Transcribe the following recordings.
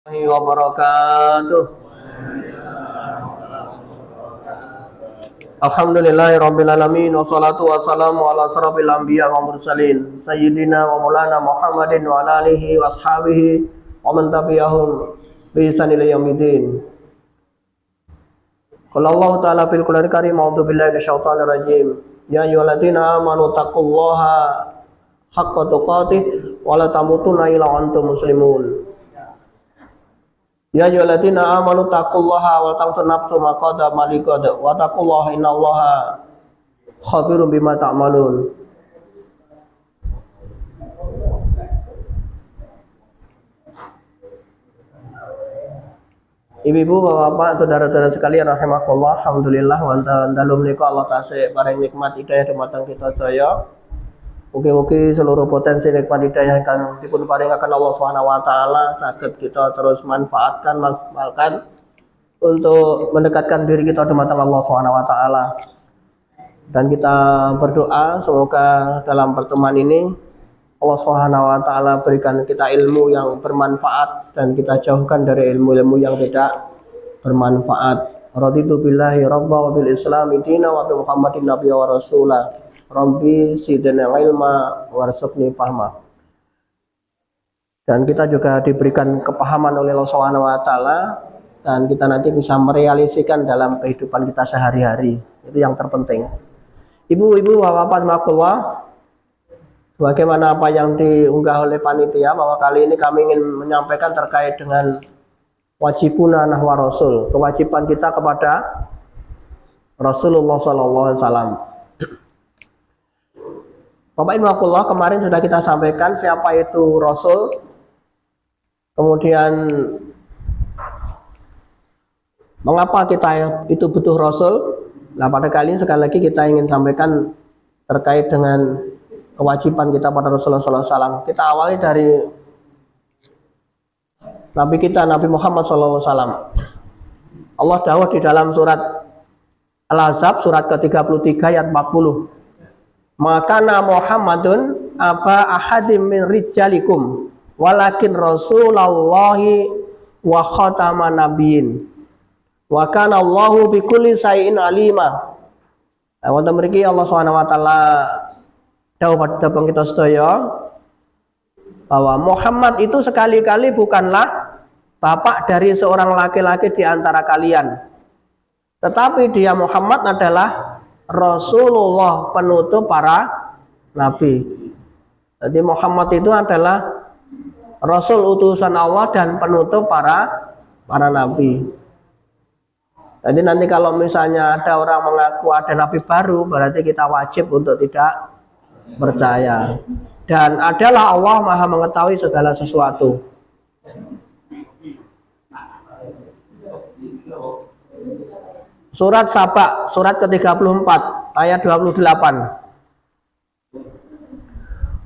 Wabarakatuh. Alhamdulillahirabbil alamin wassalatu wassalamu ala asrofil anbiya wa mursalin sayyidina wa maulana Muhammadin wa ala alihi wa ashabihi wa man tabi'ahum bi ihsan ila yaumiddin. Qala Allah ta'ala fil Qur'anil Karim a'udzu billahi minasyaitonir rajim. Ya ayyuhalladzina amanu taqullaha haqqa tuqatih wa la tamutunna illa wa antum muslimun. Ya ayyuhalladzina amanu taqullaha wa tanzur nafsum ma qaddamat liqad wa taqullaha innallaha khabirum bima ta'malun. Ibu-ibu, bapak-bapak, saudara-saudara sekalian rahimakumullah, alhamdulillah wonten dalu menika Allah tasih paring nikmat hidayah dumateng kita sedaya. Mugi-mugi seluruh potensi nikmat hidayah ingkang dipun paringaken Allah Subhanahu wa taala saged kita terus manfaatkan, maksimalkan untuk mendekatkan diri kita dumateng Allah Subhanahu wa taala. Dan kita berdoa semoga dalam pertemuan ini Allah Subhanahu wa taala berikan kita ilmu yang bermanfaat dan kita jauhkan dari ilmu-ilmu yang tidak bermanfaat. Raditu billahi rabba wa bil islami dina wa bi Muhammadin nabiyya wa rasulah. Rabbi zidni ilma warzuqni fahma. Dan kita juga diberikan kepahaman oleh Allah Subhanahu wa taala dan kita nanti bisa merealisasikan dalam kehidupan kita sehari-hari. Itu yang terpenting. Ibu-ibu, bapak-bapak, semoga bagaimana apa yang diunggah oleh panitia bahwa kali ini kami ingin menyampaikan terkait dengan wajibuna nahwa rasul, kewajiban kita kepada Rasulullah sallallahu alaihi wasallam. Bapak Ibu Allah, kemarin sudah kita sampaikan siapa itu Rasul, kemudian mengapa kita itu butuh Rasul. Nah, pada kali ini sekali lagi kita ingin sampaikan terkait dengan kewajiban kita pada Rasulullah SAW. Kita awali dari Nabi kita, Nabi Muhammad SAW. Allah dawuh di dalam surat Al-Ahzab, surat ke-33 ayat 40. Makana Muhammadun aba ahadim min rijalikum walakin Rasulullahi wa khataman nabiyyin wa kana Allahu bikulli syai'in alima. Wonten mriki Allah Subhanahu wa taala dawuh pada kita sedaya bahwa Muhammad itu sekali-kali bukanlah bapak dari seorang laki-laki di antara kalian, tetapi dia Muhammad adalah Rasulullah, penutup para nabi. Jadi Muhammad itu adalah Rasul utusan Allah dan penutup para nabi. Jadi nanti kalau misalnya ada orang mengaku ada nabi baru, berarti kita wajib untuk tidak percaya. Dan adalah Allah Maha mengetahui segala sesuatu. Surat Saba, surat ke-34 ayat 28.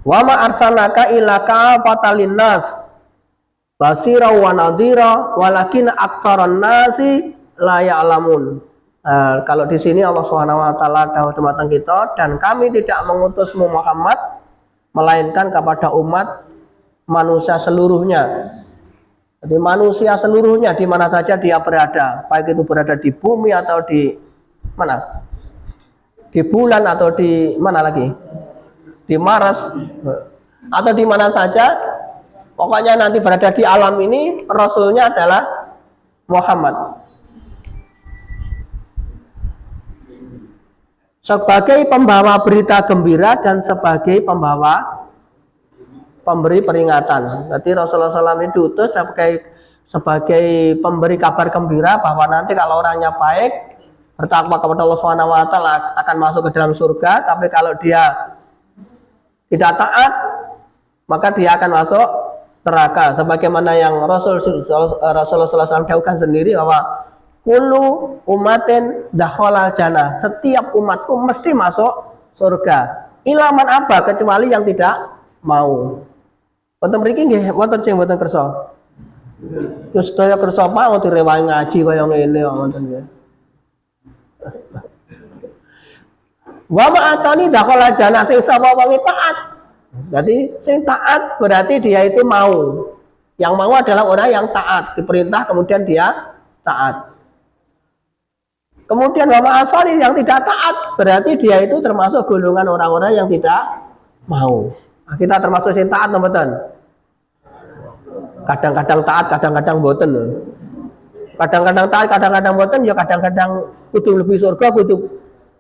Wa ma arsalnaka illa kafatan linnas basira wa nadhira walakin aktsarun nasi la ya'lamun. Kalau di sini Allah Subhanahu wa taala dawuh dumateng kita, dan kami tidak mengutusmu Muhammad melainkan kepada umat manusia seluruhnya. Jadi manusia seluruhnya di mana saja dia berada, baik itu berada di bumi atau di mana? Di bulan atau di mana lagi? Di Mars atau di mana saja. Pokoknya nanti berada di alam ini, rasulnya adalah Muhammad. Sebagai pembawa berita gembira dan sebagai pemberi peringatan. Jadi Rasulullah SAW diutus sebagai pemberi kabar gembira bahwa nanti kalau orangnya baik, bertakwa kepada Allah Subhanahu wa taala akan masuk ke dalam surga, tapi kalau dia tidak taat, maka dia akan masuk neraka. Sebagaimana yang Rasulullah SAW dawuhkan sendiri bahwa kullu umatin dakhalal jannah, setiap umatku mesti masuk surga. Ilaman apa, kecuali yang tidak mau. Wonten mriki nggih wonten sing mboten kersa. Terus sedaya kersa mau direwangi ngaji kaya ngene wonten nggih. Wa ma atani dakhala jannah, sing sapa wong taat. Jadi sing taat berarti dia itu mau. Yang mau adalah orang yang taat, diperintah kemudian dia taat. Kemudian wa asali yang tidak taat, berarti dia itu termasuk golongan orang-orang yang tidak mau. Nah, kita termasuk yang taat teman-teman. Kadang-kadang taat, kadang-kadang boten. Kadang-kadang taat, kadang-kadang boten, ya kadang-kadang kudu lebih surga, kudu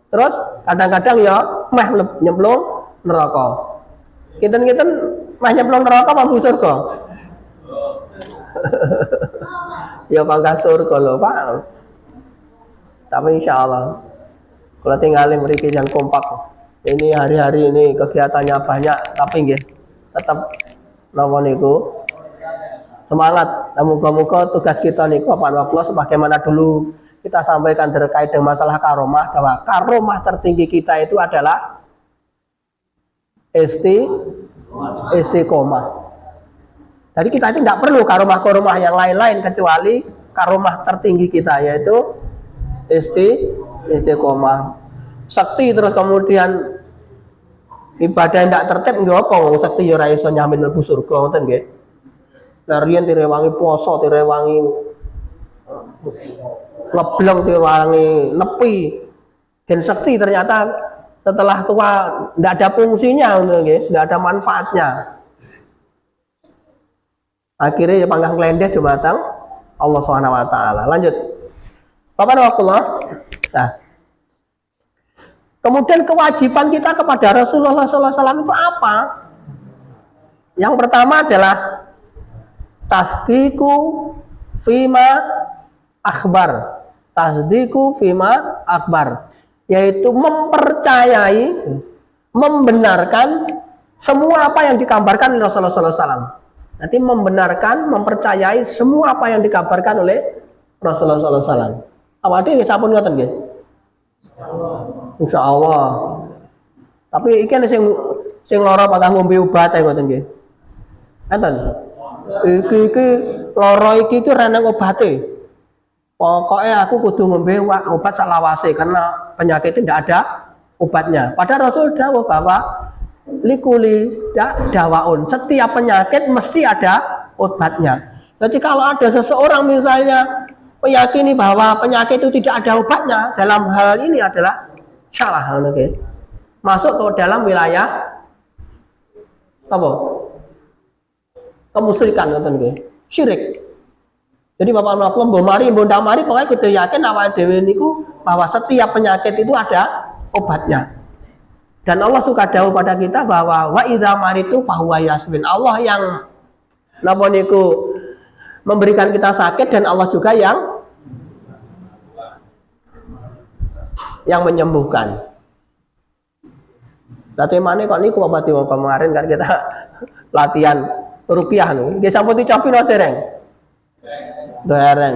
terus kadang-kadang ya meh nyemplung neraka. Kinten-kinten meh nyemplung neraka mampu surga. Ya pangkat surga lho, Pak. Tapi insya Allah kalau tinggalin mereka yang kompak. Ini hari-hari ini kegiatannya banyak, tapi nggih tetap napa niku semangat. Moga-moga tugas kita niku apa sebagaimana dulu kita sampaikan terkait dengan masalah karomah, bahwa karomah tertinggi kita itu adalah istiqomah. Jadi kita itu tidak perlu karomah-karomah yang lain-lain kecuali karomah tertinggi kita, yaitu istiqomah. Sakti terus kemudian ibadah tidak tertib nggih apa wong sakti ya ora iso nyamin mlebu surga ngoten nggih. Lah riyen direwangi poso, direwangi ngebleng, direwangi nepi. Dan sakti ternyata setelah tua tidak ada fungsinya ngoten nggih, tidak ada manfaatnya. Akhirnya ya panggang klendeh dumateng Allah Subhanahu wa taala. Lanjut. Bapak Rasulullah. Nah, kemudian kewajiban kita kepada Rasulullah SAW itu apa? Yang pertama adalah tasdiku fima akhbar. Tasdiku fima akhbar, yaitu mempercayai, membenarkan semua apa yang dikabarkan oleh Rasulullah SAW. Nanti membenarkan, mempercayai semua apa yang dikabarkan oleh Rasulullah SAW. Awak dhewe sampun ngoten nggih? Insya Allah. Tapi iki ana sing lara bakal ngombe obat ae ngoten nggih. Enten. Iki lara iki reneng obate. Pokoknya aku kudu ngombe obat salawase karena penyakit itu tidak ada obatnya. Padahal Rasul dawuh bahwa likuli dawaun, setiap penyakit mesti ada obatnya. Jadi kalau ada seseorang misalnya meyakini bahwa penyakit itu tidak ada obatnya, dalam hal ini adalah salah, okay? Masuk ke dalam wilayah apa? Kemusyrikan, okay? Syirik. Jadi bapak mbok mari mbok mari pokoknya kudu yakin awake dhewe niku bahwa setiap penyakit itu ada obatnya. Dan Allah suka dawuh pada kita bahwa wa idza maritu fahuwa yasmin. Allah yang napa niku memberikan kita sakit, dan Allah juga yang menyembuhkan. Tapi mana kok niku obat kemarin kan kita latihan rupiah nih. Nggih sampun dicobi no dereng. Dereng.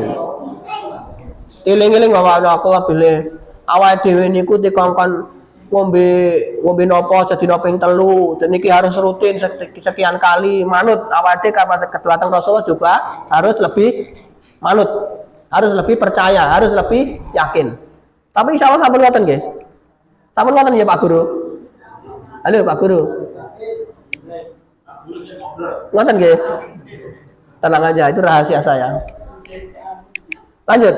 Eling-eling bapak aku pilih awake dhewe niku dikongkon ngombe napa sedina ping 3. Dan niki harus rutin sekian kali manut. Awake dhewe ketuatan Rasulullah juga harus lebih manut, harus lebih percaya, harus lebih yakin. Tapi insya Allah sampun ngoten nggih. Sampun ngoten ya Pak Guru. Halo Pak Guru. Ngoten nggih. Tenang aja, itu rahasia saya. Lanjut.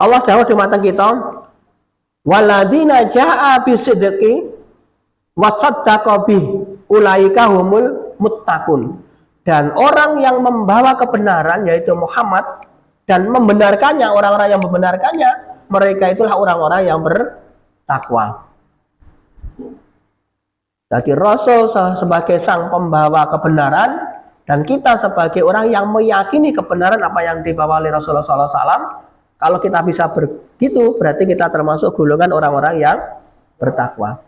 Allah dawuh di mata kita, waladina jaa bisidqi wasaddaqa bih ulaika humul muttaqun. Dan orang yang membawa kebenaran yaitu Muhammad dan membenarkannya, orang-orang yang membenarkannya, mereka itulah orang-orang yang bertakwa. Jadi Rasul sebagai sang pembawa kebenaran dan kita sebagai orang yang meyakini kebenaran apa yang dibawa oleh Rasulullah SAW. Kalau kita bisa begitu, berarti kita termasuk golongan orang-orang yang bertakwa.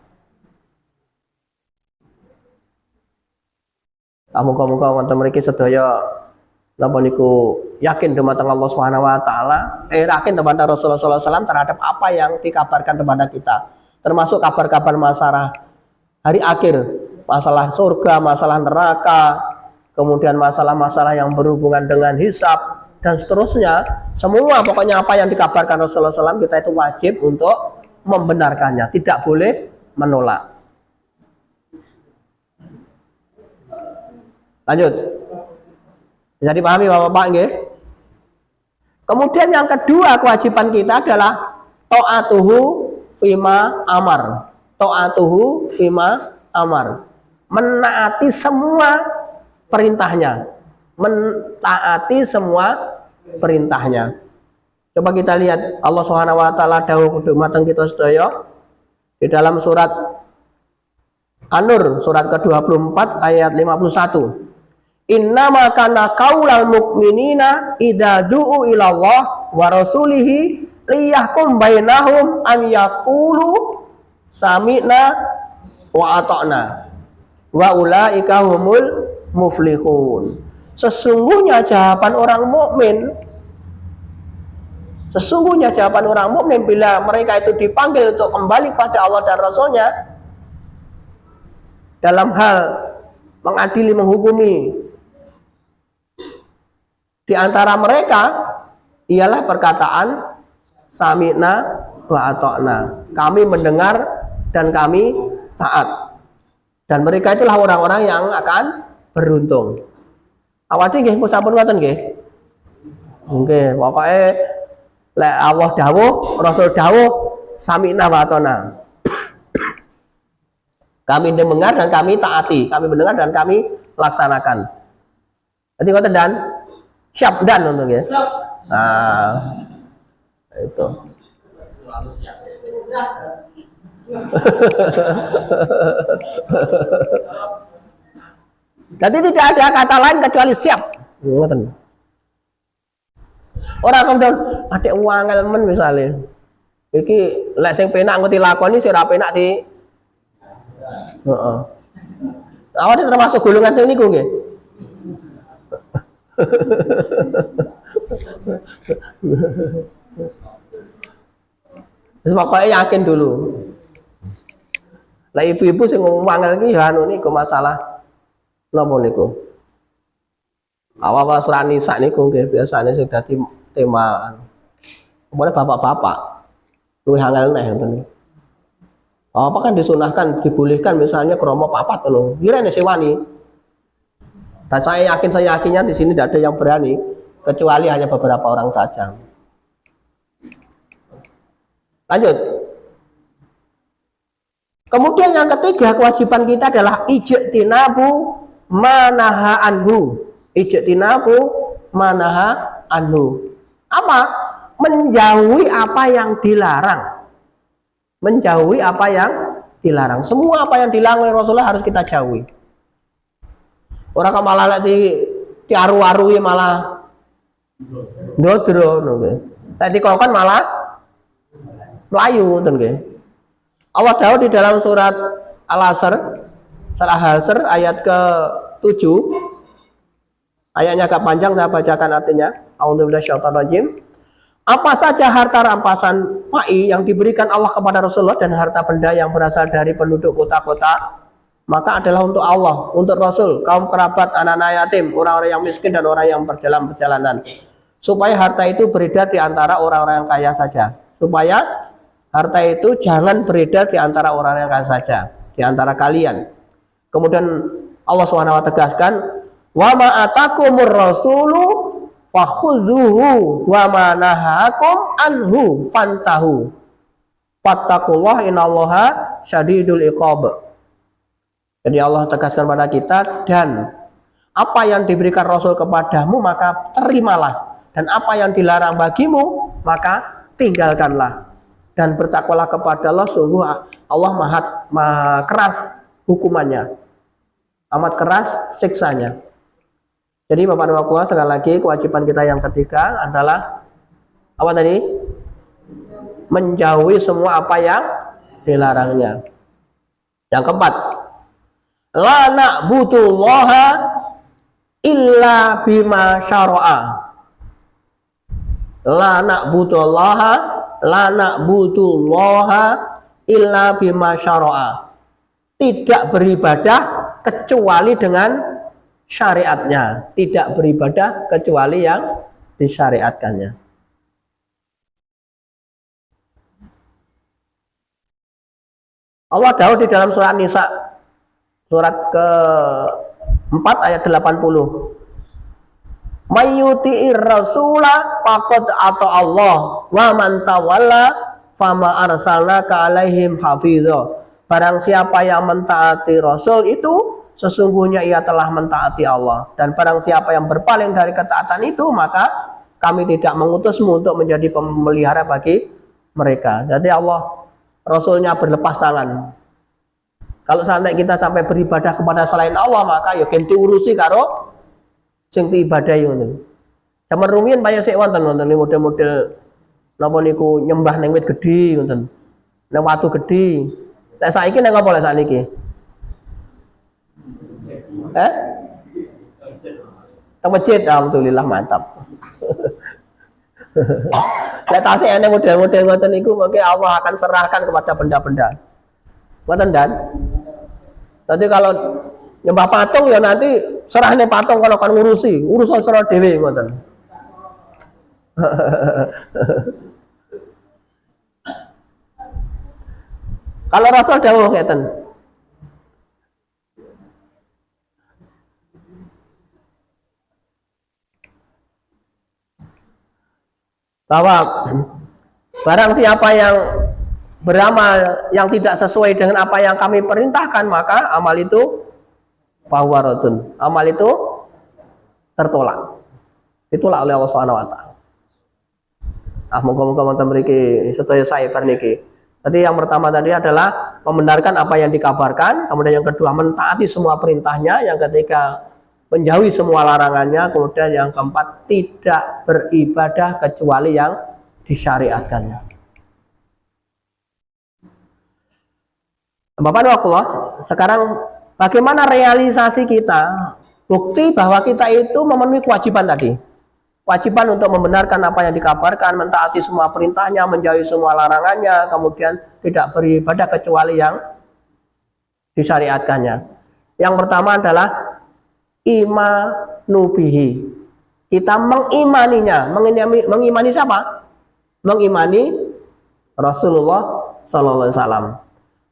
Muga-muga wonten mriki sedaya napa niku yakin dumateng Allah Subhanahu wa taala, yakin dumateng Rasulullah SAW terhadap apa yang dikabarkan kepada kita. Termasuk kabar-kabar masalah hari akhir, masalah surga, masalah neraka, kemudian masalah-masalah yang berhubungan dengan hisab dan seterusnya. Semua pokoknya apa yang dikabarkan Rasulullah SAW kita itu wajib untuk membenarkannya, tidak boleh menolak. Lanjut. Bisa dipahami Bapak-bapak nggih? Kemudian yang kedua kewajiban kita adalah ta'atuhu fima amar. Ta'atuhu fima amar. Menaati semua perintahnya. Mentaati semua perintahnya. Coba kita lihat Allah Subhanahu wa taala dawuh dumateng kita sedaya di dalam surat An-Nur surat ke-24 ayat 51. Innama kana qaulal mu'minina idza du'u ilallah wa rasulihi liyahkum bainahum an yaqulu sami'na wa ata'na wa ulaika humul muflihun. Sesungguhnya jawaban orang mukmin bila mereka itu dipanggil untuk kembali pada Allah dan Rasulnya dalam hal mengadili, menghukumi di antara mereka ialah perkataan sami'na wa ata'na. Kami mendengar dan kami taat. Dan mereka itulah orang-orang yang akan beruntung. Awadi nggih sampun ngoten nggih. Nggih, pokoke lek Allah dawuh, Rasul dawuh, sami'na wa ata'na. Kami mendengar dan kami taati, kami mendengar dan kami laksanakan. Jadi ngoten dan siap dan untuk ya. Nah, itu. Jadi tidak ada kata lain kecuali siap. Ngoten. Orang kemudian ada uang elemen misalnya. Iki lek sing penak ngerti lakoni sing ora penak di. Heeh. Awake termasuk golongan sing niku nggih. Wis pokoke yakin dulu. Lah ibu-ibu sing ngomong iki ya anu niku masalah napa niku. Awal-awal surah Nisa niku nggih biasane sing dadi tema. Kemudian bapak-bapak luwih angel neh ngoten. Apa kan disunahkan, dibolehkan misalnya kromo papat ngono. Kirane sewani. Dan saya yakinnya di sini tidak ada yang berani kecuali hanya beberapa orang saja. Lanjut. Kemudian yang ketiga kewajiban kita adalah ijtinabu manaha anhu. Ijtinabu manaha anhu. Apa? Menjauhi apa yang dilarang. Menjauhi apa yang dilarang. Semua apa yang dilarang oleh Rasulullah harus kita jauhi. Orang kok malah di aru-arui malah ndodro ngono. Nek dikongkon malah mlayu ngoten nggih. Allah dawuh di dalam surat Al-Asr, ayat ke-7. Ayatnya agak panjang, saya bacakan artinya. A'udzubillahi minasyaitonir rajim. Apa saja harta rampasan pai yang diberikan Allah kepada Rasulullah dan harta benda yang berasal dari penduduk kota-kota, maka adalah untuk Allah, untuk Rasul, kaum kerabat, anak-anak yatim, orang-orang yang miskin dan orang yang berjalan perjalanan. Supaya harta itu beredar di antara orang-orang yang kaya saja. Supaya harta itu jangan beredar di antara orang yang kaya saja, di antara kalian. Kemudian Allah SWT tegaskan, wa ma atakumur rasulu fakhudhuhu wa ma nahakum anhu fantahu. Fattaqullaha innallaha syadidul iqab. Jadi Allah tegaskan pada kita, dan apa yang diberikan Rasul kepadamu maka terimalah, dan apa yang dilarang bagimu maka tinggalkanlah, dan bertakwalah kepada Allah, sungguh Allah maha keras hukumannya, amat keras siksanya. Jadi Bapak dan Bapak sekali lagi kewajiban kita yang ketiga adalah apa tadi? Menjauhi semua apa yang dilarangnya. Yang keempat, la na'budullaha illa bima syara'a. La na'budullaha illa bima syara'a. Tidak beribadah kecuali dengan syariatnya. Tidak beribadah kecuali yang disyariatkannya. Allah dawuh di dalam surat Nisa surat ke-4 ayat 80. Mayyuti'ir rasula faqad ata Allah wa man tawalla fama arsalnaka alaihim hafizah. Barang siapa yang mentaati Rasul itu sesungguhnya ia telah mentaati Allah, dan barang siapa yang berpaling dari ketaatan itu maka kami tidak mengutusmu untuk menjadi pemelihara bagi mereka. Jadi Allah Rasulnya berlepas tangan. Kalau sampai kita sampai beribadah kepada selain Allah maka ya ganti urusi karo sing diibadahi ngoten. Zaman rumiyin banyak sik wonten model-model napa niku nyembah ning wit gedhi ngoten. Nang watu gedhi. Lah saiki nang apa lek sakniki? Teng masjid, alhamdulillah mantap. Lek tasih ana model-model ngoten niku mungkin Allah akan serahkan kepada benda-benda. Ngoten dan. Nanti kalau nyembah patung ya nanti serahne patung kalau kan ngurusi, urusan serah dhewe ngoten. Kalau Rasul dawuh ngeten. Bahwa barang siapa yang beramal yang tidak sesuai dengan apa yang kami perintahkan maka amal itu fawaratun. Amal itu tertolak. Ditolak oleh Allah Subhanahu wa taala. Muga-muga wonten mriki sedaya saebar niki. Jadi yang pertama tadi adalah membenarkan apa yang dikabarkan, kemudian yang kedua mentaati semua perintahnya, yang ketiga menjauhi semua larangannya, kemudian yang keempat tidak beribadah kecuali yang disyariatkannya. Bapak Allah, sekarang bagaimana realisasi kita, bukti bahwa kita itu memenuhi kewajiban tadi. Kewajiban untuk membenarkan apa yang dikabarkan, mentaati semua perintahnya, menjauhi semua larangannya, kemudian tidak beribadah kecuali yang disyariatkannya. Yang pertama adalah imanubihi. Kita mengimaninya. Mengimani siapa? Mengimani Rasulullah Sallallahu Alaihi Wasallam.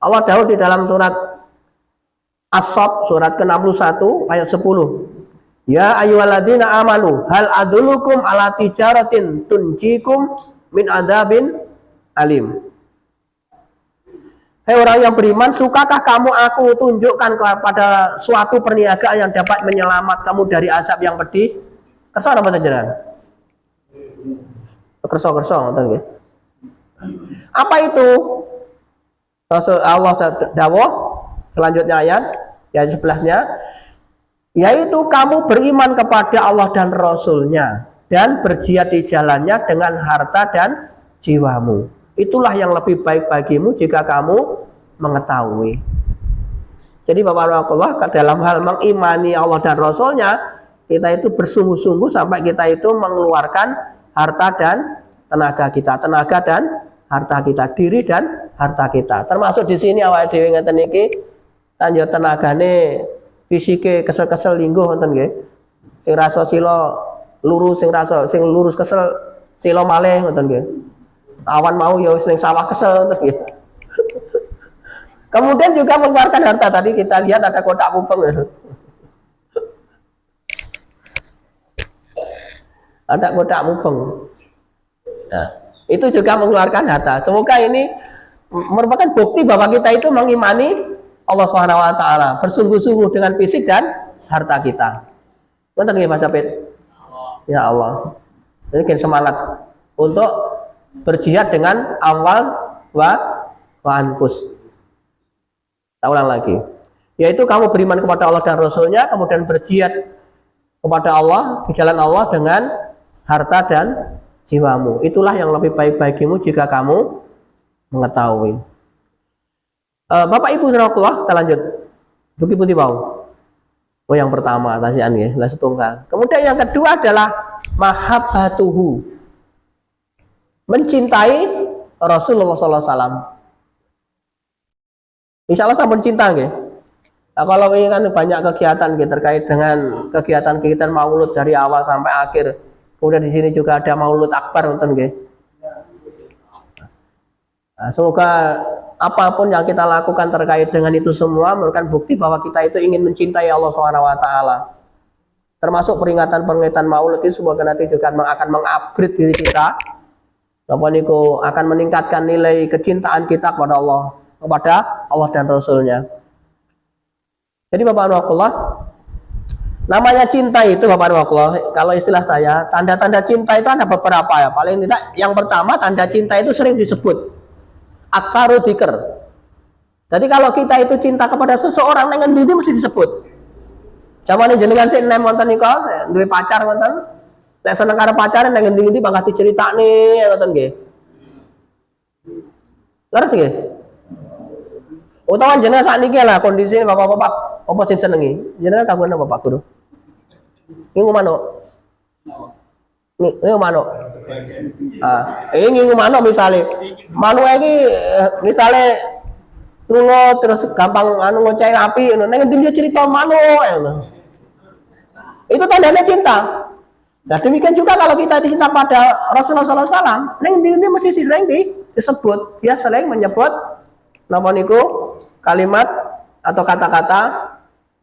Allah dawuh di dalam surat As-Saff surat ke-61 ayat 10. Ya ayyuhalladzina amanu hal adullukum ala tijaratin tunjikum min adzabin alim. Hai orang yang beriman, sukakah kamu aku tunjukkan kepada suatu perniagaan yang dapat menyelamat kamu dari azab yang pedih? Kersa apa jenengan? Kersa ngoten nggih. Apa itu? Rasul Allah dawuh selanjutnya ayat sebelahnya, yaitu kamu beriman kepada Allah dan Rasul-Nya dan berjihad di jalannya dengan harta dan jiwamu. Itulah yang lebih baik bagimu jika kamu mengetahui. Jadi Bapak Allah dalam hal mengimani Allah dan Rasul-Nya, kita itu bersungguh-sungguh sampai kita itu mengeluarkan harta dan tenaga kita, tenaga dan harta kita, diri dan harta kita. Termasuk di sini awake dhewe ngeten iki tanjo tenagane fisike kesel-kesel lingguh wonten nggih. Sing rasa sila lurus, sing lurus kesel sila malih ngoten nggih. Awan mau ya wis ning sawah kesel ngoten nggih. Kemudian juga mengeluarkan harta, tadi kita lihat ada kotak mupeng. Ada kotak mupeng. Nah, itu juga mengeluarkan harta. Semoga ini merupakan bukti bahwa kita itu mengimani Allah Subhanahu wa taala, bersungguh-sungguh dengan fisik dan harta kita. Ngoten nggih Mas David? Ya Allah. Ini semangat untuk berjihad dengan awal wa anfus. Kita ulang lagi. Yaitu kamu beriman kepada Allah dan Rasul-Nya, kemudian berjihad kepada Allah, di jalan Allah dengan harta dan jiwamu. Itulah yang lebih baik bagimu jika kamu mengetahui. Bapak Ibu Rasulullah, kita lanjut. Bukti putih bau. Oh, yang pertama tasian ya, lah setunggal. Kemudian yang kedua adalah mahabbatuhu. Mencintai Rasulullah sallallahu alaihi wasallam. Insya Allah sampun cinta nggih. Nah, kalau ini kan banyak kegiatan gitu, terkait dengan kegiatan-kegiatan maulud dari awal sampai akhir. Kemudian di sini juga ada maulud akbar nonton nggih. Nah, semoga apapun yang kita lakukan terkait dengan itu semua merupakan bukti bahwa kita itu ingin mencintai Allah Subhanahu wa taala. Termasuk peringatan-peringatan Maulid itu semoga nanti juga akan mengupgrade diri kita. Apa niku akan meningkatkan nilai kecintaan kita kepada Allah dan Rasulnya. Jadi Bapak Allah, namanya cinta itu Bapak Allah, kalau istilah saya, tanda-tanda cinta itu ada beberapa ya. Paling tidak yang pertama, tanda cinta itu sering disebut aksaru dzikr. Jadi kalau kita itu cinta kepada seseorang dengan diri mesti disebut. Zaman ini jenengan sih nem wonten niku, duwe pacar wonten. Nek seneng karo pacare nang ngendi-endi bakal diceritakne wonten nggih. Leres nggih? Utawa jenengan sakniki lah kondisine bapak-bapak apa sing senengi? Jenengan kagungan apa Pak Guru? Ngingu manuk. Ngingu manuk. Ini ngingu manuk misale. Manuk iki misale lunga terus gampang ngoceh api ngono. Nek dia cerita manuk itu tandanya cinta. Nah demikian juga kalau kita cinta pada Rasulullah SAW, ini mesti sering disebut. Dia sering menyebut nama niku kalimat atau kata-kata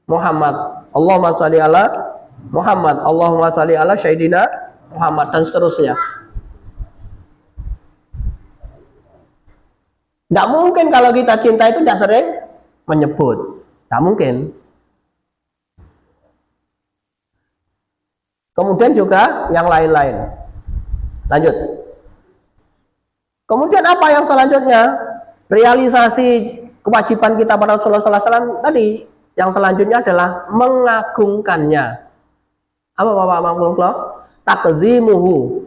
Muhammad. Allahumma sholli ala Muhammad, Allahumma sholli ala Sayyidina Muhammad dan seterusnya. Tidak mungkin kalau kita cinta itu tidak sering menyebut. Tidak mungkin. Kemudian juga yang lain-lain. Lanjut. Kemudian apa yang selanjutnya? Realisasi kewajiban kita pada Rasulullah SAW tadi. Yang selanjutnya adalah mengagungkannya. Apa Bapak Mangkulullah? Takzimuhu.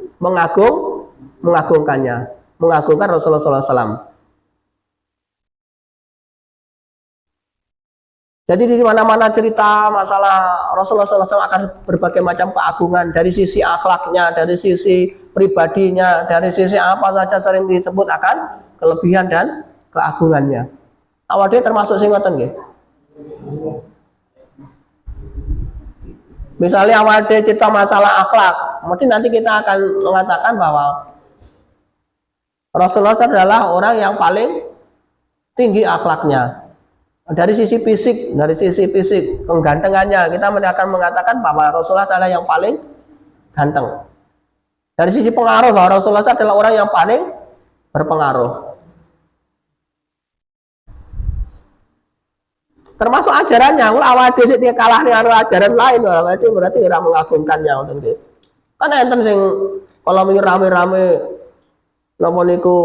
Mengagungkannya. Mengagungkan Rasulullah SAW. Jadi di mana-mana cerita masalah Rasulullah SAW akan berbagai macam keagungan dari sisi akhlaknya, dari sisi pribadinya, dari sisi apa saja sering disebut akan kelebihan dan keagungannya. Awal dia termasuk singgoten nggih. Misalnya awal dia cerita masalah akhlak, mungkin nanti kita akan mengatakan bahwa Rasulullah adalah orang yang paling tinggi akhlaknya. Dari sisi fisik kegantengannya kita akan mengatakan bahwa Rasulullah adalah yang paling ganteng. Dari sisi pengaruh bahwa Rasulullah adalah orang yang paling berpengaruh. Termasuk ajarannya, awal dhisik dia kalah karo ajaran lain, berarti ora mengagungkannya ngoten nggih. Kan enten sing kalau mikir rame-rame napa niku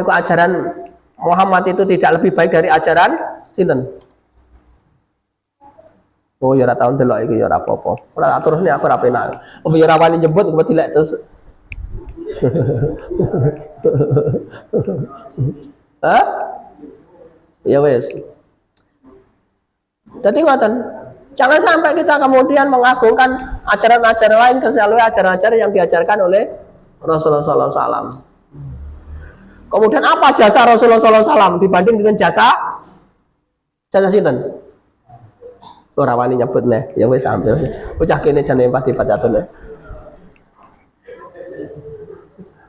ajaran Muhammad itu tidak lebih baik dari ajaran sinten? Oh ya ora tau ndelok iki ya ora apa-apa. Ora terusne aku ora penak. Apa ya ora wani nyebut kok dilek terus. Hah? Ya wes. Jadi ngoten. Jangan sampai kita kemudian mengagungkan ajaran-ajaran lain kecuali ajaran-ajaran yang diajarkan oleh Rasulullah SAW. Kemudian apa jasa Rasulullah SAW dibanding dengan jasa sinten? Ora wani nyebut neh, ya wis ambil. Bocah kene jane empat-empat atune.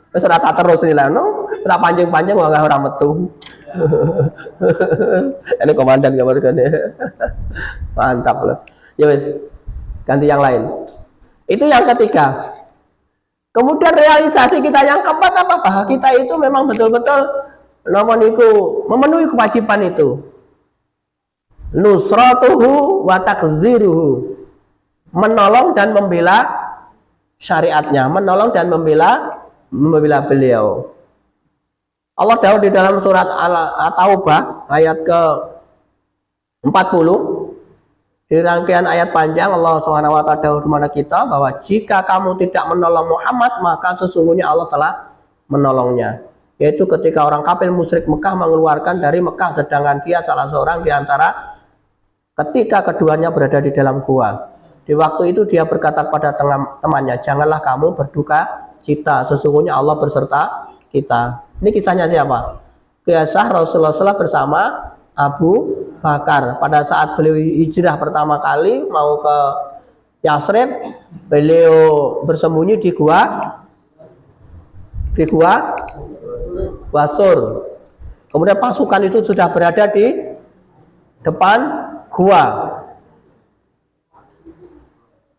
Wis ora tak terus iki lho, ora panjang-panjang ora metu. Ini komandan gambar kan ya. Mantap loh. Ya wis. Ganti yang lain. Itu yang ketiga. Kemudian realisasi kita yang keempat apa? Bahwa kita itu memang betul-betul memenuhi kewajiban itu. Nusratuhu wa takziruhu. Menolong dan membela syariatnya, menolong dan membela beliau. Allah dawuh di dalam surat At-Taubah ayat ke-40. Di rangkaian ayat panjang Allah Subhanahu wa taala dawuh kepada kita bahwa jika kamu tidak menolong Muhammad maka sesungguhnya Allah telah menolongnya. Yaitu ketika orang kafir musyrik Mekah mengeluarkan dari Mekah sedangkan dia salah seorang di antara ketika keduanya berada di dalam gua. Di waktu itu dia berkata kepada temannya, "Janganlah kamu berduka cita, sesungguhnya Allah berserta kita." Ini kisahnya siapa? Kisah Rasulullah SAW bersama Abu Bakar pada saat beliau hijrah pertama kali mau ke Yasrib, beliau bersembunyi di gua di gua Wasur. Kemudian pasukan itu sudah berada di depan gua.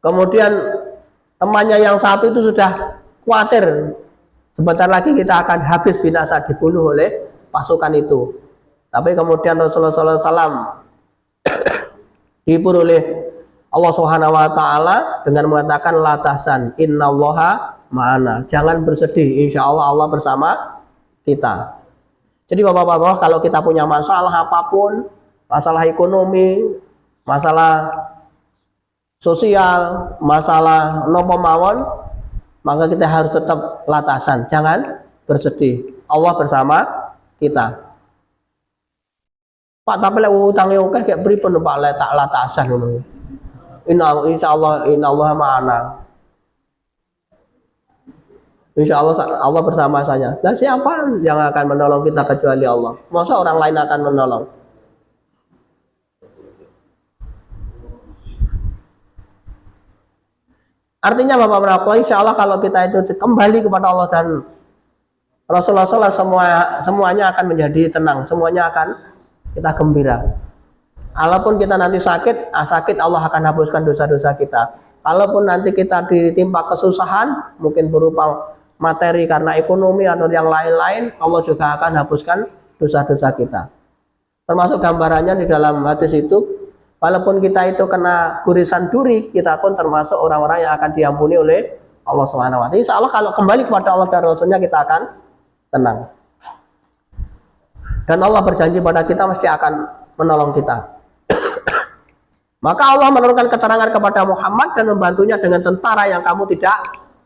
Kemudian temannya yang satu itu sudah khawatir, sebentar lagi kita akan habis binasa, dibunuh oleh pasukan itu. Tapi kemudian Rasulullah SAW dihibur oleh Allah Subhanahu wa taala dengan mengatakan la tahzan innallaha ma'ana. Jangan bersedih, insya Allah Allah bersama kita. Jadi Bapak-bapak, kalau kita punya masalah apapun, masalah ekonomi, masalah sosial, masalah nopo mawon, maka kita harus tetap la tahzan, jangan bersedih. Allah bersama kita. Pak, tapi lek utangnya oke kayak pripun Pak, lek tak la tahzan ngono. Insyaallah innallaha ma'ana. Insya Allah Allah bersama saya. Dan siapa yang akan menolong kita kecuali Allah? Masa orang lain akan menolong? Artinya Bapak-bapak, insya Allah kalau kita itu kembali kepada Allah dan Rasulullah SAW, semuanya akan menjadi tenang, semuanya akan kita gembira. Walaupun kita nanti sakit Allah akan hapuskan dosa-dosa kita. Kalaupun nanti kita ditimpa kesusahan, mungkin berupa materi karena ekonomi atau yang lain-lain, Allah juga akan hapuskan dosa-dosa kita. Termasuk gambarannya di dalam hadis itu, walaupun kita itu kena gurisan duri, kita pun termasuk orang-orang yang akan diampuni oleh Allah Subhanahu wa taala. Insya Allah kalau kembali kepada Allah dan Rasulnya, kita akan tenang. Dan Allah berjanji pada kita mesti akan menolong kita. Maka Allah menurunkan keterangan kepada Muhammad dan membantunya dengan tentara yang kamu tidak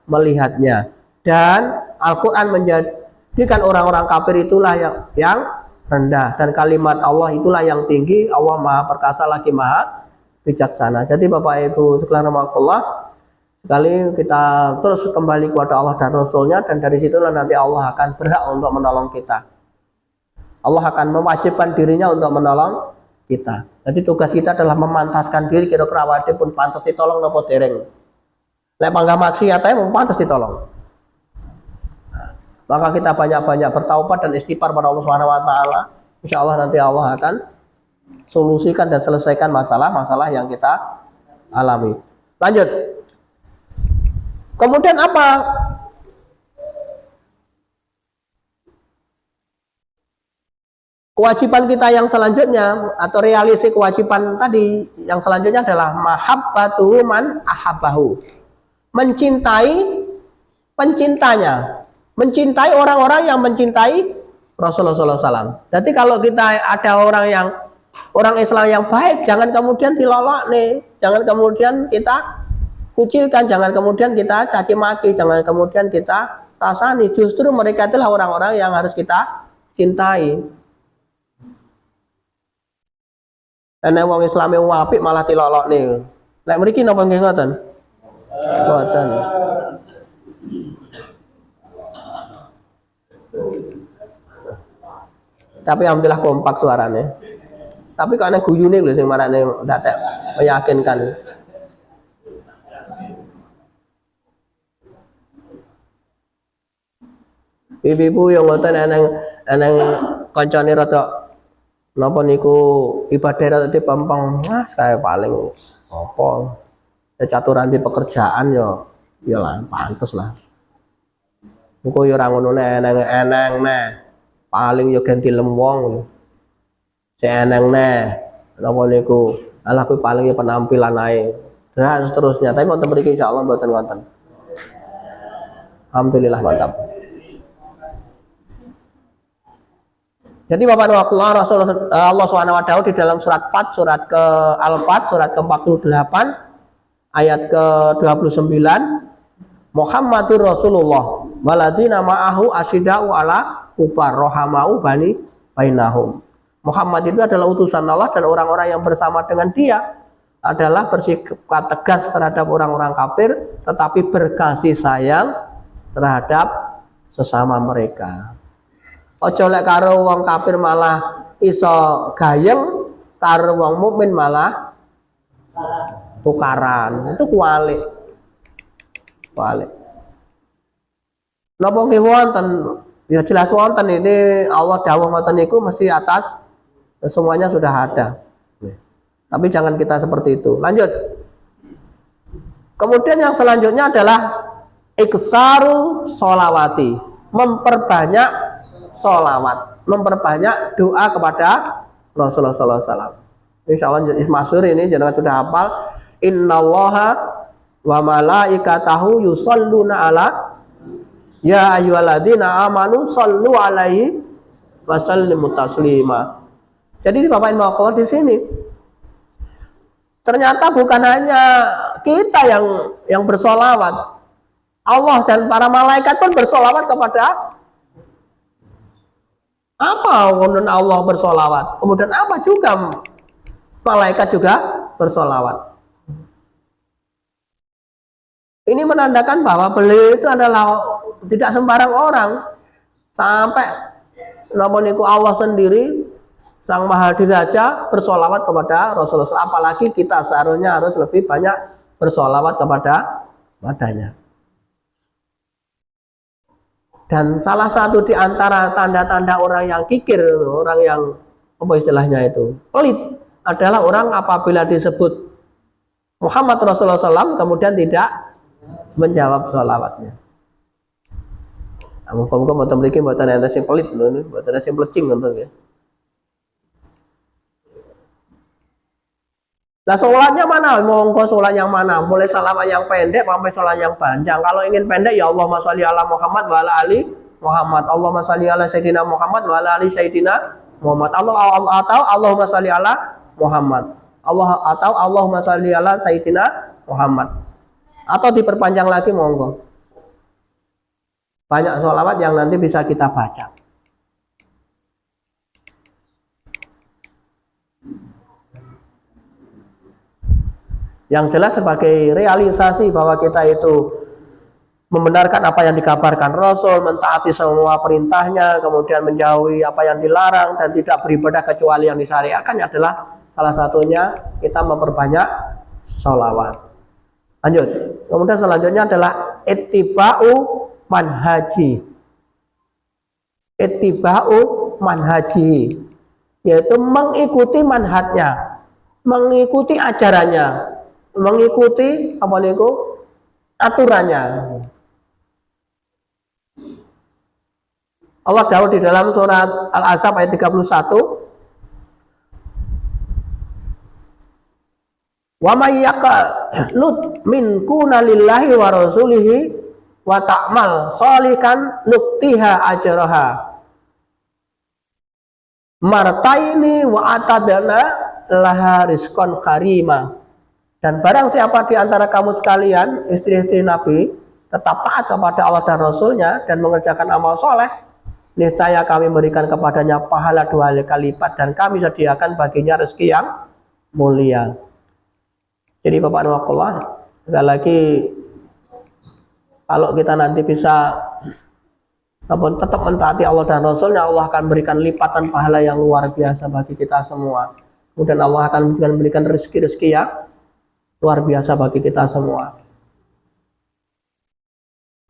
melihatnya. Dan Al-Quran menjadikan orang-orang kafir itulah yang rendah, dan kalimat Allah itulah yang tinggi. Allah Maha Perkasa lagi Maha Bijaksana. Jadi Bapak Ibu sekalian rahmatullah, sekali kita terus kembali kepada Allah dan Rasulnya, dan dari situlah nanti Allah akan berhak untuk menolong kita. Allah akan mewajibkan dirinya untuk menolong kita. Jadi tugas kita adalah memantaskan diri, kira-kira awake pun pantas ditolong napa dereng. Lek panggah maksiat ae mung pantas ditolong. Maka kita banyak-banyak bertaubat dan istighfar pada Allah Subhanahu wa taala. Insyaallah nanti Allah akan solusikan dan selesaikan masalah-masalah yang kita alami. Lanjut. Kemudian apa? Kewajiban kita yang selanjutnya atau realisasi kewajiban tadi yang selanjutnya adalah mahabbatu man ahabbahu. Mencintai pencintanya. Mencintai orang-orang yang mencintai Rasulullah SAW. Jadi kalau kita ada orang Islam yang baik, jangan kemudian dilolok nih, jangan kemudian kita kucilkan, jangan kemudian kita caci maki, jangan kemudian kita rasani. Justru mereka itulah orang-orang yang harus kita cintai. Enek wong Islame apik malah dilolok nih. Lek mriki napa nggih ngoten? Ngoten. Tapi alhamdulillah kompak suaranya. Tapi kok ana guyune lho sing marane ndatek meyakinkan. Ibu-ibu yang ngoten eneng kancane rada napa niku ibadah rada pampang, mas kae paling apa caturan di pekerjaan ya lah pantes lah. Engko ya ora ngono eneng neh. Paling ya ganti lemwong. Si eneng neh. Napa niku? Alah kuwi paling ya penampilan ae. Dan seterusnya. Tapi wonten mriki insyaallah mboten wonten. Alhamdulillah mantap. Jadi Bapak Rasulullah Allah SWT di dalam surat Fat, surat ke Al-Fat, surat ke-48 ayat ke-29, Muhammadur Rasulullah waladina ma'ahu asyida'u ala kufar rohamau bani bainahum. Muhammad itu adalah utusan Allah dan orang-orang yang bersama dengan dia adalah bersikap tegas terhadap orang-orang kafir, tetapi berkasih sayang terhadap sesama mereka. Ojo lek karo wong kafir malah iso gayeng, karo wong mukmin malah tukaran. Itu kualik. Napa nggih wonten? Ya jelas wonten, ini Allah dawuh ngoten niku mesti atas semuanya sudah ada. Tapi jangan kita seperti itu. Lanjut. Kemudian yang selanjutnya adalah iksaru sholawati, memperbanyak sholawat, memperbanyak doa kepada Rasulullah SAW. Insya Allah masyhur ini jangan sudah hafal. Innallaha wa malaikatahu yusholluna ala ya ayyuhalladzina amanu shollu alaihi wa sallimu taslima. Jadi Bapak Ibu Allah di sini ternyata bukan hanya kita yang bersolawat, Allah dan para malaikat pun bersolawat kepada apa? Kemudian Allah bersolawat, kemudian apa juga malaikat juga bersolawat. Ini menandakan bahwa beliau itu adalah tidak sembarang orang, sampai namanya Allah sendiri Sang Maha Diraja bersolawat kepada Rasulullah. Apalagi kita seharusnya harus lebih banyak bersolawat kepadanya. Dan salah satu di antara tanda-tanda orang yang kikir, orang yang apa istilahnya itu, pelit, adalah orang apabila disebut Muhammad Rasulullah SAW kemudian tidak menjawab sholawatnya. Muka-muka mboten mriki mboten enten sing pelit lho, mboten sing plecing ngoten ya. Nah, sholatnya mana? Monggo sholat yang mana? Mulai salaman yang pendek sampai sholat yang panjang. Kalau ingin pendek ya Allahumma sholli ala Muhammad wa ala ali Muhammad. Allahumma sholli ala Sayyidina Muhammad wa ala ali Sayyidina Muhammad. Atau Allahumma sholli ala Muhammad. Allahumma sholli ala Sayyidina Muhammad. Atau diperpanjang lagi monggo. Banyak sholawat yang nanti bisa kita baca. Yang jelas sebagai realisasi bahwa kita itu membenarkan apa yang dikabarkan Rasul, mentaati semua perintahnya, kemudian menjauhi apa yang dilarang dan tidak beribadah kecuali yang disyariatkan adalah salah satunya kita memperbanyak sholawat. Lanjut. Kemudian selanjutnya adalah ittiba'u manhaji. Ittiba'u manhaji, yaitu mengikuti manhajnya, mengikuti ajarannya, mengikuti apa niku aturannya. Allah dawuh di dalam surat Al-Ahzab ayat 31, wa may yaqnut minkuna lillahi wa rasulihi wa ta'mal sholikan nuktiha ajraha martaini wa atadana laha rizqan karima. Dan barang siapa di antara kamu sekalian, istri-istri Nabi, tetap taat kepada Allah dan Rasulnya dan mengerjakan amal soleh, niscaya kami berikan kepadanya pahala 2 kali lipat dan kami sediakan baginya rezeki yang mulia. Jadi Bapak Nuwakullah, sekali lagi kalau kita nanti bisa tetap mentaati Allah dan Rasulnya, Allah akan berikan lipatan pahala yang luar biasa bagi kita semua. Kemudian Allah akan memberikan rezeki-rezeki yang luar biasa bagi kita semua.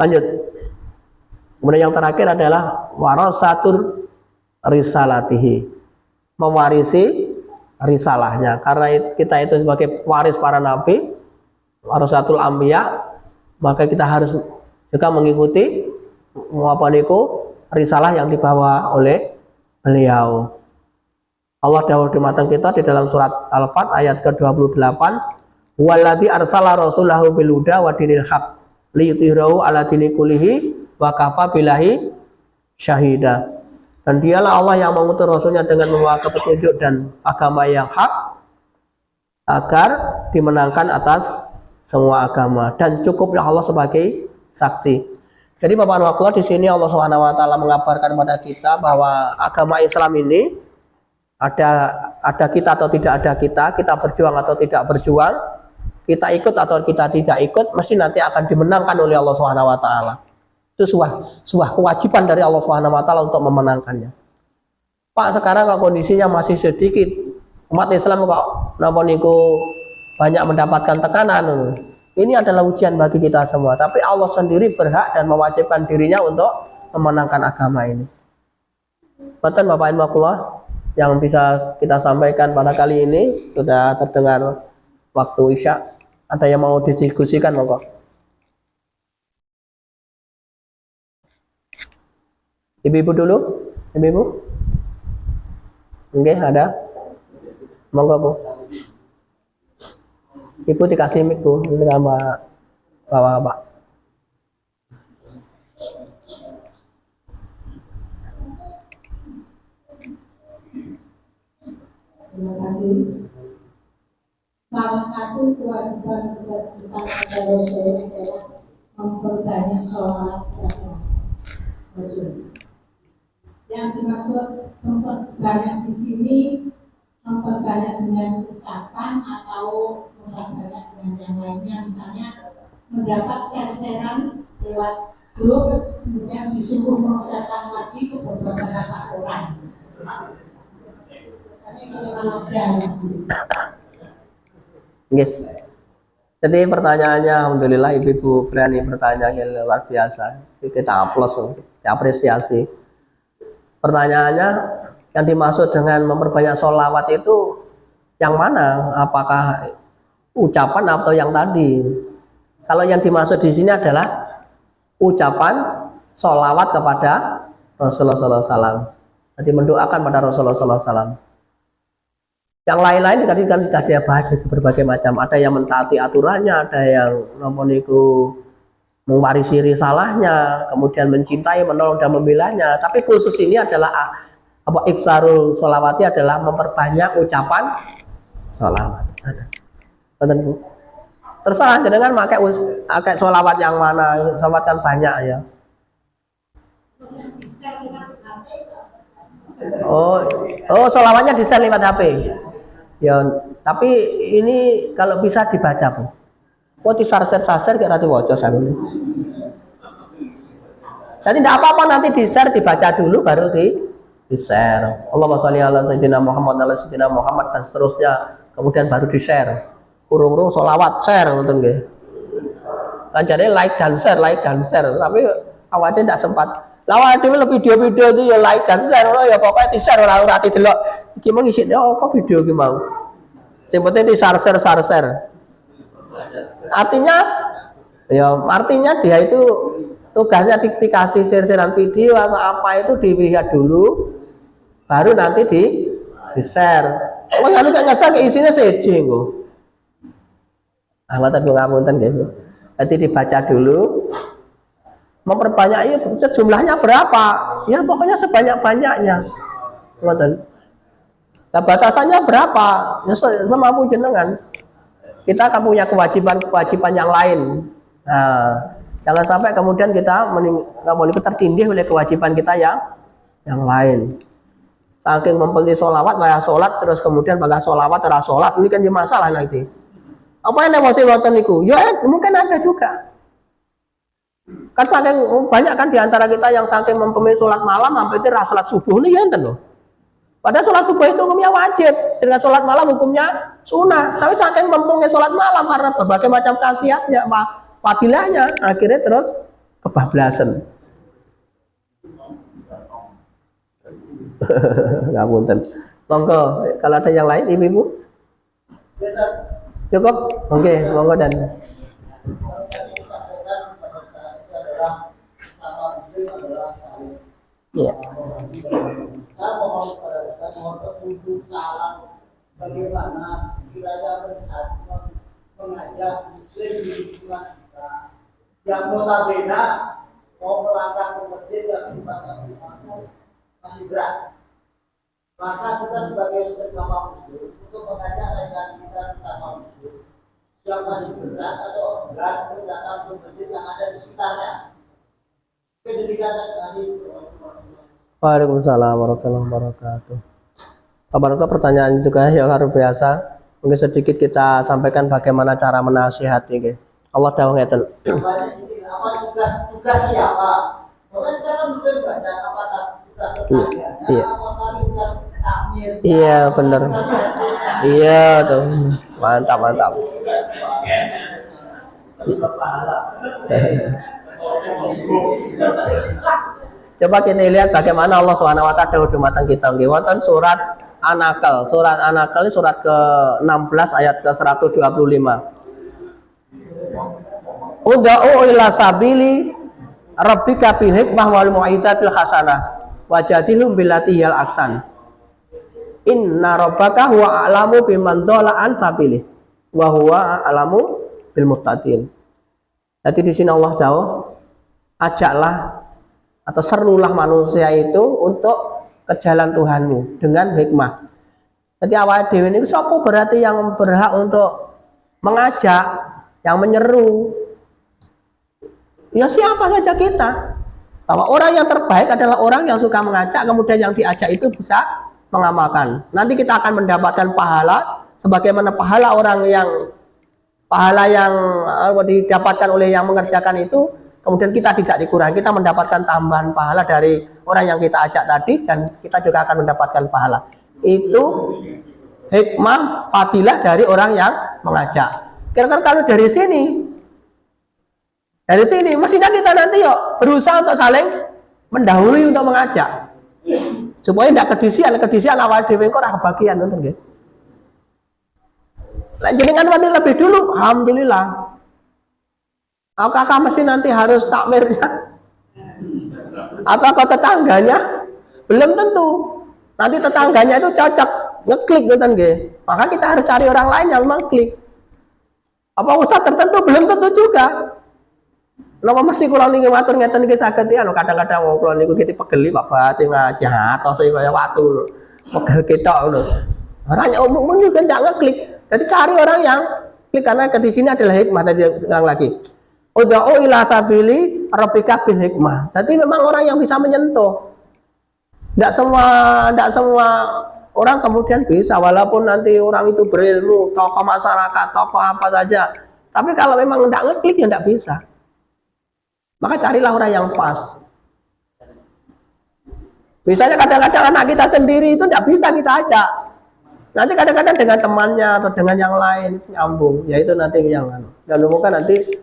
Lanjut. Kemudian yang terakhir adalah warasatur risalatihi, mewarisi risalahnya. Karena kita itu sebagai waris para nabi, warasatul anbiya, maka kita harus juga mengikuti apa niku risalah yang dibawa oleh beliau. Allah dawuh di matan kita di dalam surat Al-Fat ayat ke-28, walladzi arsala rasulahu bil huda wa dinil haq liyudhhirahu ala dini kullihi wa kafa billahi syahida. Dan dialah Allah yang mengutus rasulnya dengan membawa petunjuk dan agama yang hak agar dimenangkan atas semua agama, dan cukuplah Allah sebagai saksi. Jadi Bapak Nuwakullah, di sini Allah Subhanahu wa taala mengabarkan kepada kita bahwa agama Islam ini ada kita atau tidak ada kita berjuang atau tidak berjuang, kita ikut atau kita tidak ikut, mesti nanti akan dimenangkan oleh Allah Subhanahu wa taala. Itu sebuah kewajiban dari Allah Subhanahu wa taala untuk memenangkannya. Pak, sekarang kok kondisinya masih sedikit umat Islam kok napa niku banyak mendapatkan tekanan. Ini adalah ujian bagi kita semua. Tapi Allah sendiri berhak dan mewajibkan dirinya untuk memenangkan agama ini. Betul Bapak Ibu yang bisa kita sampaikan pada kali ini. Sudah terdengar waktu Isya. Ada yang mau didiskusikan monggo? Ibu-ibu dulu, ibu-ibu. Oke, ada. Monggo Bu. Ibu dikasih mic Bu, ini sama Bapak. Terima kasih. Salah satu kewajiban kita kepada Rasul adalah memperbanyak sholat kepada Rasul. Yang dimaksud memperbanyak di sini, memperbanyak dengan ucapan atau memperbanyak dengan yang lainnya, misalnya mendapat share-sharean lewat grup, kemudian disuruh menyebarkan lagi ke beberapa orang. Oke. Jadi pertanyaannya, alhamdulillah ibu-ibu berani pertanyaannya luar biasa. Kita aplaus, apresiasi. Pertanyaannya, yang dimaksud dengan memperbanyak sholawat itu yang mana? Apakah ucapan atau yang tadi? Kalau yang dimaksud di sini adalah ucapan sholawat kepada Rasulullah SAW. Jadi mendoakan pada Rasulullah SAW. Yang lain-lain tadi kan sudah saya bahas berbagai macam. Ada yang mentaati aturannya, ada yang namun itu mewarisi risalahnya, kemudian mencintai, menolong dan membelanya. Tapi khusus ini adalah iksarul sholawati adalah memperbanyak ucapan sholawat. Terserah dengan pakai sholawat yang mana, sholawat kan banyak ya. Oh, sholawatnya di share lewat HP. Ya, tapi ini kalau bisa dibaca Bu. Oh, di share kayak nanti wajah saya dulu. Jadi tidak apa-apa nanti di share dibaca dulu baru di share. Allahumma sholli ala sayyidina Muhammad ala sayyidina Muhammad dan seterusnya. Kemudian baru di share. Urung-urung sholawat share ngoten nggih. Kan jadi like dan share. Tapi awalnya tidak sempat. Lawan dhewe video-video itu ya like dan share ya pokoknya di share ora didelok. Iki mau ngisine apa video iki mau. Sing penting di share. Artinya dia itu tugasnya dikasih share-sharean video atau apa itu dilihat dulu baru nanti di share. Oh anu kayak ngesar isinya seje kok. Ngoten ngapunten nggih. Nanti dibaca dulu. Memperbanyak itu jumlahnya berapa? Ya pokoknya sebanyak-banyaknya. Ngoten. Nah, batasannya berapa? Ya semampu jenengan. Kita akan punya kewajiban yang lain. Nah, jangan sampai kemudian kita tertindih oleh kewajiban kita yang lain. Saking mempentingkan sholawat, malah sholat terus kemudian bangga sholawat terus sholat, ini kan masalah nanti. Apa yang emosi ngoten niku? Ya mungkin ada juga. Kan saking banyak kan diantara kita yang saking mempentingkan sholat malam sampai itu sholat subuh ini ya enten loh. Padahal sholat subuh itu hukumnya wajib, sedangkan sholat malam hukumnya sunnah. Tapi saking mempentingkan sholat malam karena berbagai macam khasiatnya, fadilahnya, akhirnya terus kebablasan. Ngapunten. Monggo, kalau ada yang lain, ibu-ibu? Cukup? Oke, monggo dan. Iya. Bagaimana kiranya mengajak muslim di lingkungan kita yang notabene mau melangkah ke masjid yang sifatnya masih berat. Maka kita sebagai sesama muslim untuk mengajak rekan kita sesama muslim yang masih berat atau berat untuk datang ke masjid yang ada di sekitarnya. Kedemikian terima kasih. Waalaikumsalam warahmatullahi wabarakatuh. Bapak pertanyaan juga yang luar biasa. Mungkin sedikit kita sampaikan bagaimana cara menasihati. Okay. Allah dawuh ngeten. Apa tugas siapa? Bukan kita kan muslim banyak apa tugas tetangga. Iya. Takmir. Iya benar. Iya tuh. Mantap. Coba kita lihat bagaimana Allah Subhanahu wa taala dawuh dumateng kita nggih wonten surat An-Nahl. Surat An-Nahl surat ke-16 ayat ke-125. Ud'u ila sabili rabbika bil hikmah wal mau'izatil hasanah wajadilhum billati hiyal ahsan. Inna rabbaka huwa a'lamu biman dhalla an sabili wa huwa a'lamu bil muhtadin. Jadi di sini Allah dawuh, ajaklah atau serulah manusia itu untuk ke jalan Tuhanmu dengan hikmah. Jadi awal dewi ini siapa berarti yang berhak untuk mengajak, yang menyeru? Ya siapa saja kita. Bahwa orang yang terbaik adalah orang yang suka mengajak, kemudian yang diajak itu bisa mengamalkan. Nanti kita akan mendapatkan pahala sebagaimana pahala yang didapatkan oleh yang mengerjakan itu. Kemudian kita tidak dikurangi, kita mendapatkan tambahan pahala dari orang yang kita ajak tadi, dan kita juga akan mendapatkan pahala. Itu hikmah fadilah dari orang yang mengajak. Kira-kira kalau dari sini mestinya kita nanti yuk berusaha untuk saling mendahului untuk mengajak, supaya tidak kedisian awal dhewe kok ora kebagian ngoten nggih. Lah jenengan mati lebih dulu, alhamdulillah. Apakah mesti nanti harus takmirnya? Atau tetangganya? Belum tentu. Nanti tetangganya itu cocok, ngeklik gitu nggih. Maka kita harus cari orang lain yang memang klik. Apa ustaz tertentu? Belum tentu juga. Napa mesti kula niki matur ngeten iki saged ya kadang-kadang kula niku gitu pegeli Pak Bati ngaji atos kaya watu. Pegel ketok lho. Orangnya umum juga enggak ngeklik. Jadi cari orang yang klik karena di sini adalah hikmah tadi ulang lagi. Ud'u ila sabili rabbika bil hikmah. Jadi memang orang yang bisa menyentuh. Tidak semua orang kemudian bisa, walaupun nanti orang itu berilmu, tokoh masyarakat, tokoh apa saja. Tapi kalau memang tidak ngeklik ya tidak bisa. Maka carilah orang yang pas. Misalnya kadang-kadang anak kita sendiri itu tidak bisa kita ajak. Nanti kadang-kadang dengan temannya atau dengan yang lain nyambung. Ya itu nanti yang dan kan nanti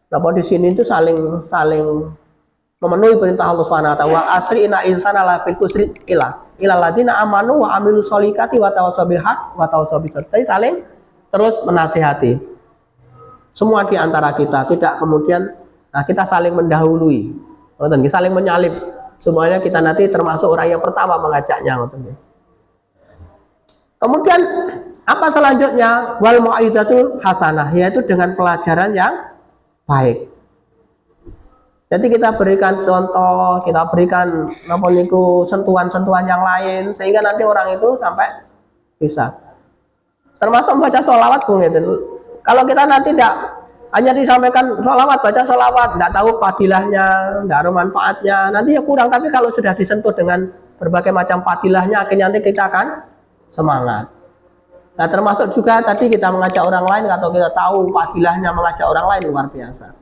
di sini itu saling memenuhi perintah Allah Subhanahu wa taala. Wa asri inna insana la fil kusri ilal ladina amanu wa amilu sholikati wa tawassaw bil haq wa tawassaw bis sabr. Jadi saling terus menasihati. Semua di antara kita tidak kemudian kita saling mendahului. Ngoten nggih, saling menyalip. Semuanya kita nanti termasuk orang yang pertama mengajaknya, ngoten nggih. Kemudian apa selanjutnya? Wal mau'izatul hasanah, yaitu dengan pelajaran yang baik. Jadi kita berikan contoh, kita berikan sentuhan-sentuhan yang lain sehingga nanti orang itu sampai bisa. Termasuk membaca sholawat, Bung Eden. Kalau kita nanti tidak hanya disampaikan sholawat, baca sholawat, tidak tahu fadilahnya, tidak ada manfaatnya, nanti ya kurang. Tapi kalau sudah disentuh dengan berbagai macam fadilahnya, akhirnya nanti kita akan semangat. Nah termasuk juga tadi kita mengajak orang lain atau kita tahu fadilahnya mengajak orang lain luar biasa.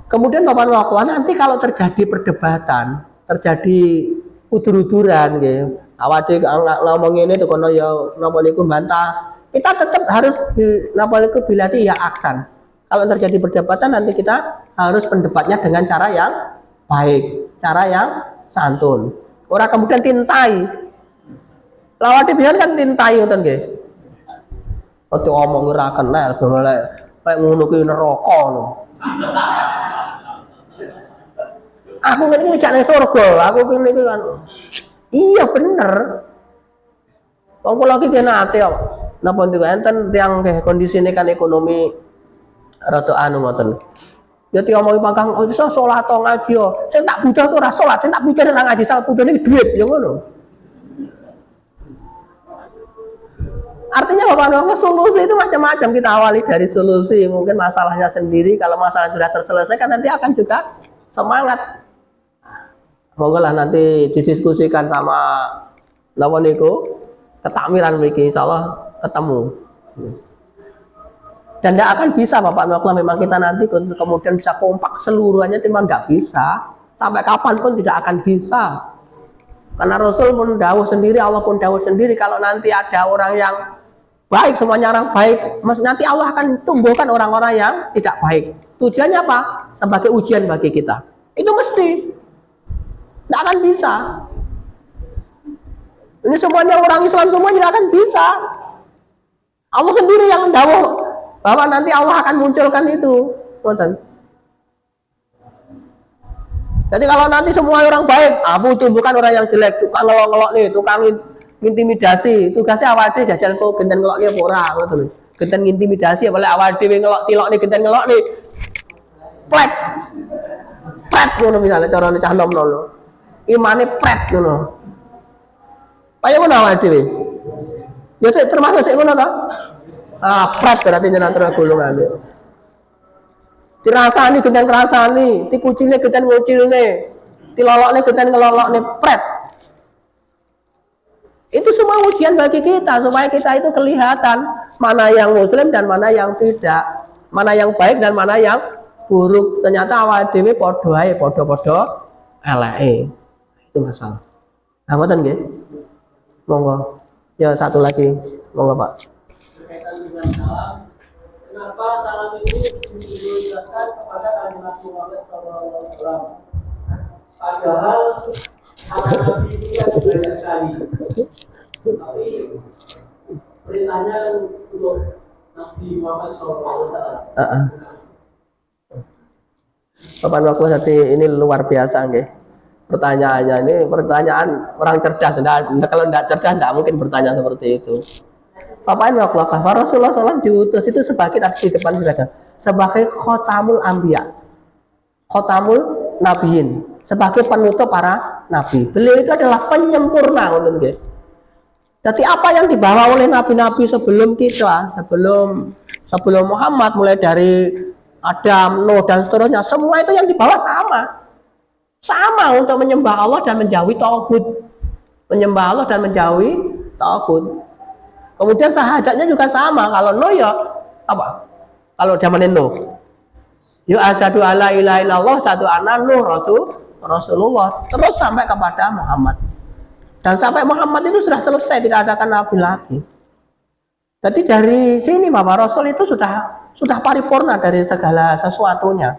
Kemudian Bapak nanti kalau terjadi perdebatan, terjadi udur-uduran, gitu. Awake ngomong ini tuh kono ya napa niku bantah. Kita tetap harus napa niku bilati ya aksan. Kalau terjadi perdebatan nanti kita harus pendebatnya dengan cara yang baik, cara yang santun. Orang kemudian tintai. Lawate biyen kan tintai ngoten nggih. Oke omong ora kenal, kayak ngono kuwi neraka ngono. Aku ngene iki jak nang surga, aku kene iki kan. Iya bener. Wong kula iki nate kok. Napa niku enten tiyang nggih kondisine kan ekonomi rada anu ngoten. Ya diomongi pangkang iso salat to ngaji yo. Sing tak butuh ora salat, sing tak butuh ora ngaji, sak butuhne duit ya ngono. Artinya Bapak solusi itu macam-macam. Kita awali dari solusi, mungkin masalahnya sendiri. Kalau masalah sudah terselesaikan nanti akan juga semangat. Monggo lah nanti didiskusikan sama lawan niku ketakmiran mriki insyaallah ketemu. Dan tidak akan bisa Bapak memang kita nanti kemudian bisa kompak seluruhnya memang tidak bisa. Sampai kapanpun tidak akan bisa. Karena Rasul pun dawuh sendiri, Allah pun dawuh sendiri, kalau nanti ada orang yang baik, semuanya orang baik. Nanti Allah akan tumbuhkan orang-orang yang tidak baik. Tujuannya apa? Sebagai ujian bagi kita. Itu mesti. Tidak akan bisa. Ini semuanya orang Islam semua tidak akan bisa. Allah sendiri yang dawuh bahwa nanti Allah akan munculkan itu. Jadi kalau nanti semua orang baik, Abu tumbuhkan orang yang jelek, tukang ngelok-ngelok nih, tukang intimidasi, tugasnya awal dhewe jajal kok genten ngelok nih ora, ngoten lho. Genten intimidasi apalagi awal dhewe ngelok tilok nih, genten ngelok nih. Pret. Pret ngono misalnya carane cah nom ngono. Imane pret ngono. Kaya ngono awal dhewe. Ya termasuk sik ngono ta? Ah, pret berarti jenengan terus golongane. Dirasani genten rasani, dikucilne genten ngucilne, dilolokne genten ngelolokne, pret. Itu semua ujian bagi kita supaya kita itu kelihatan mana yang muslim dan mana yang tidak, mana yang baik dan mana yang buruk. Ternyata awal dhewe padha ae, padha-padha eleke. Itu masalah. Nah, ngoten nggih. Monggo. Ya satu lagi. Monggo, Pak. Berkaitan dengan salam, kenapa salam ini ditujukan kepada kalimat Muhammad SAW? Padahal anak Nabi itu kan banyak sekali, tapi perintahnya untuk Nabi Muhammad SAW. Bapak waktu tadi ini luar biasa nggih. Pertanyaannya ini pertanyaan orang cerdas. Kalau tidak cerdas tidak mungkin bertanya seperti itu. Bapak ini waktu Rasulullah SAW diutus itu sebagai di depan kita sebagai khotamul anbiya, khotamul nabiyin, sebagai penutup para nabi. Beliau itu adalah penyempurna, nggih. Jadi apa yang dibawa oleh nabi-nabi sebelum kita, sebelum Muhammad, mulai dari Adam, Nuh dan seterusnya, semua itu yang dibawa sama untuk menyembah Allah dan menjauhi tagut, menyembah Allah dan menjauhi tagut. Kemudian syahadatnya juga sama. Kalau Nuh ya apa? Kalau zaman Nuh, ya asyhadu alla ilaha illallah, satu anna Nuh Rasulullah, terus sampai kepada Muhammad. Dan sampai Muhammad itu sudah selesai, tidak ada nabi lagi. Jadi dari sini Bapak Rasul itu sudah paripurna dari segala sesuatunya.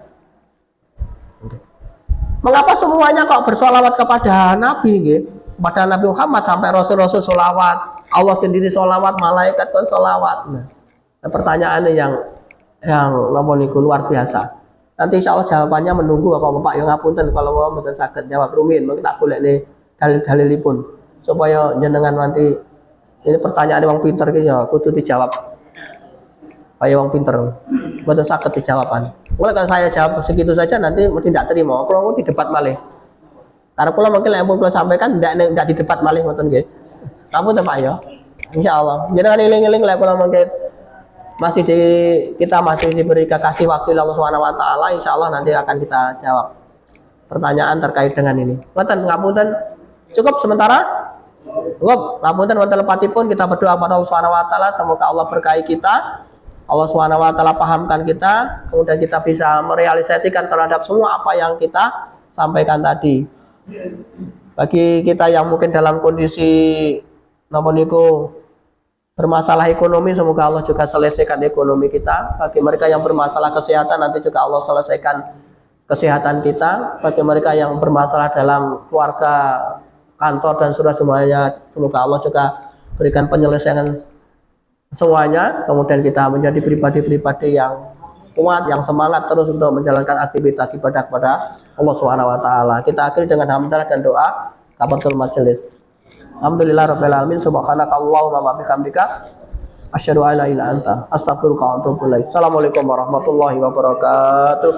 Mengapa semuanya kok bersolawat kepada Nabi, gitu? Kepada Nabi Muhammad sampai Rasul-Rasul solawat, Allah sendiri solawat, malaikat pun solawat. Nah, pertanyaannya yang niku luar biasa. Nanti insya Allah jawabannya menunggu Bapak-bapak yang ngapunten kalau mau mboten saged jawab rumin, mungkin tak boleh nih dalil-dalilipun supaya jenengan nanti ini pertanyaan wong pinter ki ya kudu dijawab. Kaya wong pinter. Mboten saged dijawaban. Mulai kalau saya jawab segitu saja nanti mesti tidak terima. Kalau di debat malih. Karena pula mungkin yang pun sampaikan tidak di debat malih ngoten nggih. Kamu Pak ya. Insyaallah. Jenengan eling-eling lek kula mungkin kita masih diberi kasih waktu Allah Subhanahu wa taala, insyaallah nanti akan kita jawab pertanyaan terkait dengan ini. Ngoten ngapunten cukup sementara. Cukup ngapunten wonten lepatipun kita berdoa kepada Allah Subhanahu wa taala semoga Allah berkahi kita. Allah Subhanahu wa taala pahamkan kita, kemudian kita bisa merealisasikan terhadap semua apa yang kita sampaikan tadi. Bagi kita yang mungkin dalam kondisi niku bermasalah ekonomi, semoga Allah juga selesaikan ekonomi kita. Bagi mereka yang bermasalah kesehatan, nanti juga Allah selesaikan kesehatan kita. Bagi mereka yang bermasalah dalam keluarga, kantor dan semuanya, semoga Allah juga berikan penyelesaian semuanya. Kemudian kita menjadi pribadi-pribadi yang kuat, yang semangat terus untuk menjalankan aktivitas ibadah kepada Allah Subhanahu wa taala. Kita akhiri dengan hamdalah dan doa kafaratul majelis. Alhamdulillahirabbil alamin, subhanakallahumma wa bihamdika asyhadu an la ilaha illa anta astaghfiruka wa atubu ilaik. Assalamualaikum warahmatullahi wabarakatuh.